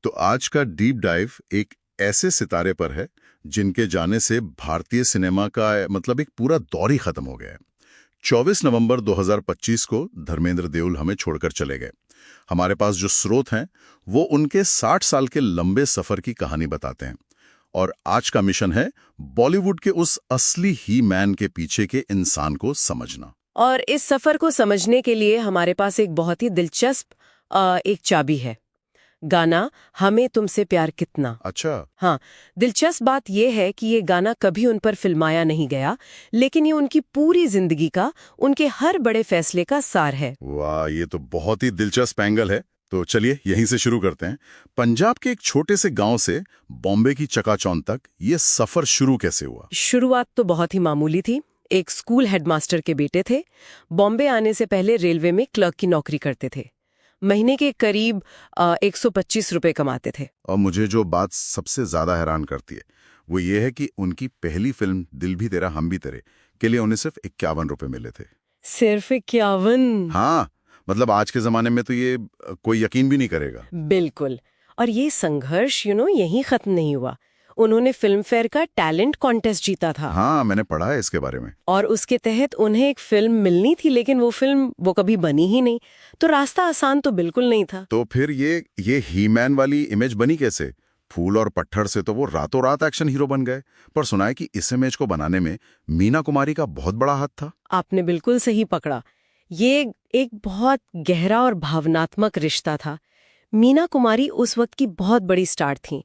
तो आज का डीप डाइव एक ऐसे सितारे पर है जिनके जाने से भारतीय सिनेमा का मतलब एक पूरा दौर ही खत्म हो गया है। 24 नवंबर 2025 को धर्मेंद्र देओल हमें छोड़कर चले गए। हमारे पास जो स्रोत हैं वो उनके 60 साल के लंबे सफर की कहानी बताते हैं और आज का मिशन है बॉलीवुड के उस असली ही मैन के पीछे के इंसान को समझना। और इस सफर को समझने के लिए हमारे पास एक बहुत ही दिलचस्प एक चाबी है, गाना हमें तुमसे प्यार कितना। अच्छा। हाँ, दिलचस्प बात यह है कि ये गाना कभी उन पर फिल्माया नहीं गया, लेकिन ये उनकी पूरी जिंदगी का, उनके हर बड़े फैसले का सार है। वाह, ये तो बहुत ही दिलचस्प एंगल है। तो चलिए यहीं से शुरू करते हैं। पंजाब के एक छोटे से गांव से बॉम्बे की चकाचौंध तक ये सफर शुरू कैसे हुआ? शुरुआत तो बहुत ही मामूली थी। एक स्कूल हेडमास्टर के बेटे थे। बॉम्बे आने से पहले रेलवे में क्लर्क की नौकरी करते थे। महीने के करीब 125 रुपए कमाते थे। और मुझे जो बात सबसे ज्यादा हैरान करती है वो ये है कि उनकी पहली फिल्म दिल भी तेरा हम भी तेरे के लिए उन्हें सिर्फ 51 रुपए मिले थे। सिर्फ 51? हाँ, मतलब आज के जमाने में तो ये कोई यकीन भी नहीं करेगा। बिल्कुल। और ये संघर्ष यहीं खत्म नहीं हुआ। उन्होंने फिल्म फेयर का टैलेंट कॉन्टेस्ट जीता था। हाँ, मैंने पढ़ा है इसके बारे में। और उसके तहत उन्हें एक फिल्म मिलनी थी, लेकिन वो फिल्म कभी बनी ही नहीं। तो रास्ता आसान तो बिल्कुल नहीं था। तो फिर ये ही मैन वाली इमेज बनी कैसे? फूल और पत्थर से तो वो रातों रात एक्शन हीरो बन गए। पर सुना है कि इस इमेज को बनाने में मीना कुमारी का बहुत बड़ा हाथ था। आपने बिल्कुल सही पकड़ा। ये एक बहुत गहरा और भावनात्मक रिश्ता था। मीना कुमारी उस वक्त की बहुत बड़ी स्टार थीं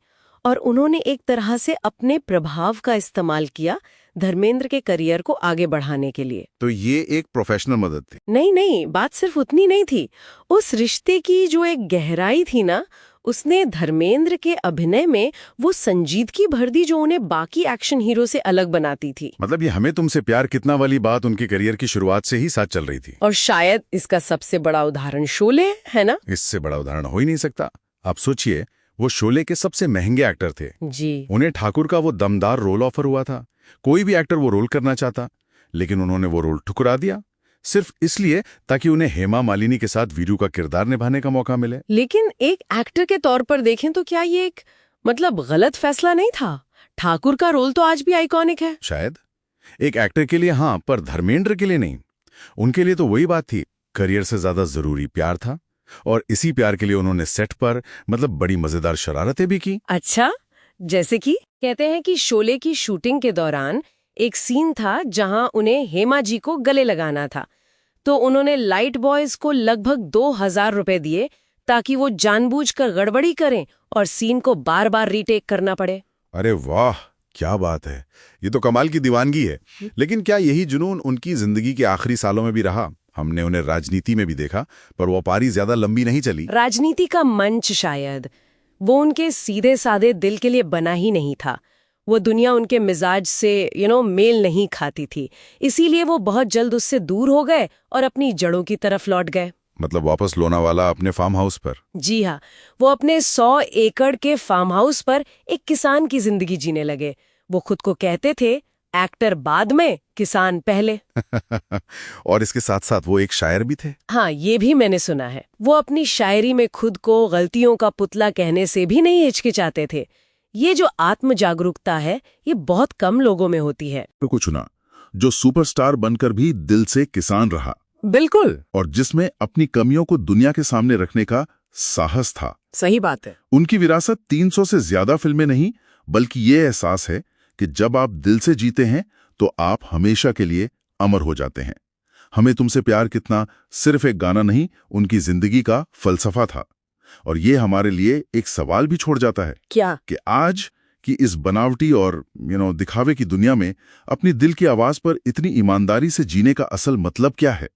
और उन्होंने एक तरह से अपने प्रभाव का इस्तेमाल किया धर्मेंद्र के करियर को आगे बढ़ाने के लिए। तो ये एक प्रोफेशनल मदद थी? नहीं, बात सिर्फ उतनी नहीं थी। उस रिश्ते की जो एक गहराई थी ना, उसने धर्मेंद्र के अभिनय में वो संजीदगी भर दी जो उन्हें बाकी एक्शन हीरो से अलग बनाती थी। मतलब ये हमें तुमसे प्यार कितना वाली बात उनके करियर की शुरुआत से ही साथ चल रही थी। और शायद इसका सबसे बड़ा उदाहरण शोले है ना? इससे बड़ा उदाहरण हो ही नहीं सकता। आप सोचिए, वो शोले के सबसे महंगे एक्टर थे जी। उन्हें ठाकुर का वो दमदार रोल ऑफर हुआ था। कोई भी एक्टर वो रोल करना चाहता, लेकिन उन्होंने वो रोल ठुकरा दिया सिर्फ इसलिए ताकि उन्हें हेमा मालिनी के साथ वीरू का किरदार निभाने का मौका मिले। लेकिन एक एक्टर के तौर पर देखें तो क्या ये एक गलत फैसला नहीं था? ठाकुर का रोल तो आज भी आइकॉनिक है। शायद एक एक्टर के लिए हाँ, पर धर्मेंद्र के लिए नहीं। उनके लिए तो वही बात थी, करियर से ज्यादा जरूरी प्यार था। और इसी प्यार के लिए उन्होंने सेट पर बड़ी मजेदार शरारतें भी की। अच्छा, जैसे कि कहते हैं कि शोले की शूटिंग के दौरान एक सीन था जहां उन्हें हेमा जी को गले लगाना था। तो उन्होंने लाइट बॉयज को लगभग 2000 रुपए दिए ताकि वो जानबूझकर गड़बड़ी करें और सीन को बार बार रीटेक करना पड़े। अरे वाह, क्या बात है! ये तो कमाल की दीवानगी है। लेकिन क्या यही जुनून उनकी जिंदगी के आखिरी सालों में भी रहा? हमने उन्हें राजनीति में भी देखा, पर वो पारी ज्यादा लंबी नहीं चली। राजनीति का मंच शायद वो उनके सीधे साधे दिल के लिए बना ही नहीं था। वो दुनिया उनके मिजाज से मेल नहीं खाती थी, इसीलिए वो बहुत जल्द उससे दूर हो गए और अपनी जड़ों की तरफ लौट गए। मतलब वापस लोनावाला अपने फार्म हाउस पर? जी हाँ, वो अपने 100 एकड़ के फार्म हाउस पर एक किसान की जिंदगी जीने लगे। वो खुद को कहते थे, एक्टर बाद में, किसान पहले। और इसके साथ साथ वो एक शायर भी थे। हाँ, ये भी मैंने सुना है। वो अपनी शायरी में खुद को गलतियों का पुतला कहने से भी नहीं हिचकिचाते थे। ये जो आत्म जागरूकता है, ये बहुत कम लोगों में होती है। तो कुछ ना, जो सुपरस्टार बनकर भी दिल से किसान रहा। बिल्कुल। और जिसमें अपनी कमियों को दुनिया के सामने रखने का साहस था। सही बात है। उनकी विरासत 300 से ज्यादा फिल्में नहीं, बल्कि ये एहसास है कि जब आप दिल से जीते हैं तो आप हमेशा के लिए अमर हो जाते हैं। हमें तुमसे प्यार कितना सिर्फ एक गाना नहीं, उनकी जिंदगी का फलसफा था। और ये हमारे लिए एक सवाल भी छोड़ जाता है। क्या? कि आज की इस बनावटी और दिखावे की दुनिया में अपनी दिल की आवाज पर इतनी ईमानदारी से जीने का असल मतलब क्या है?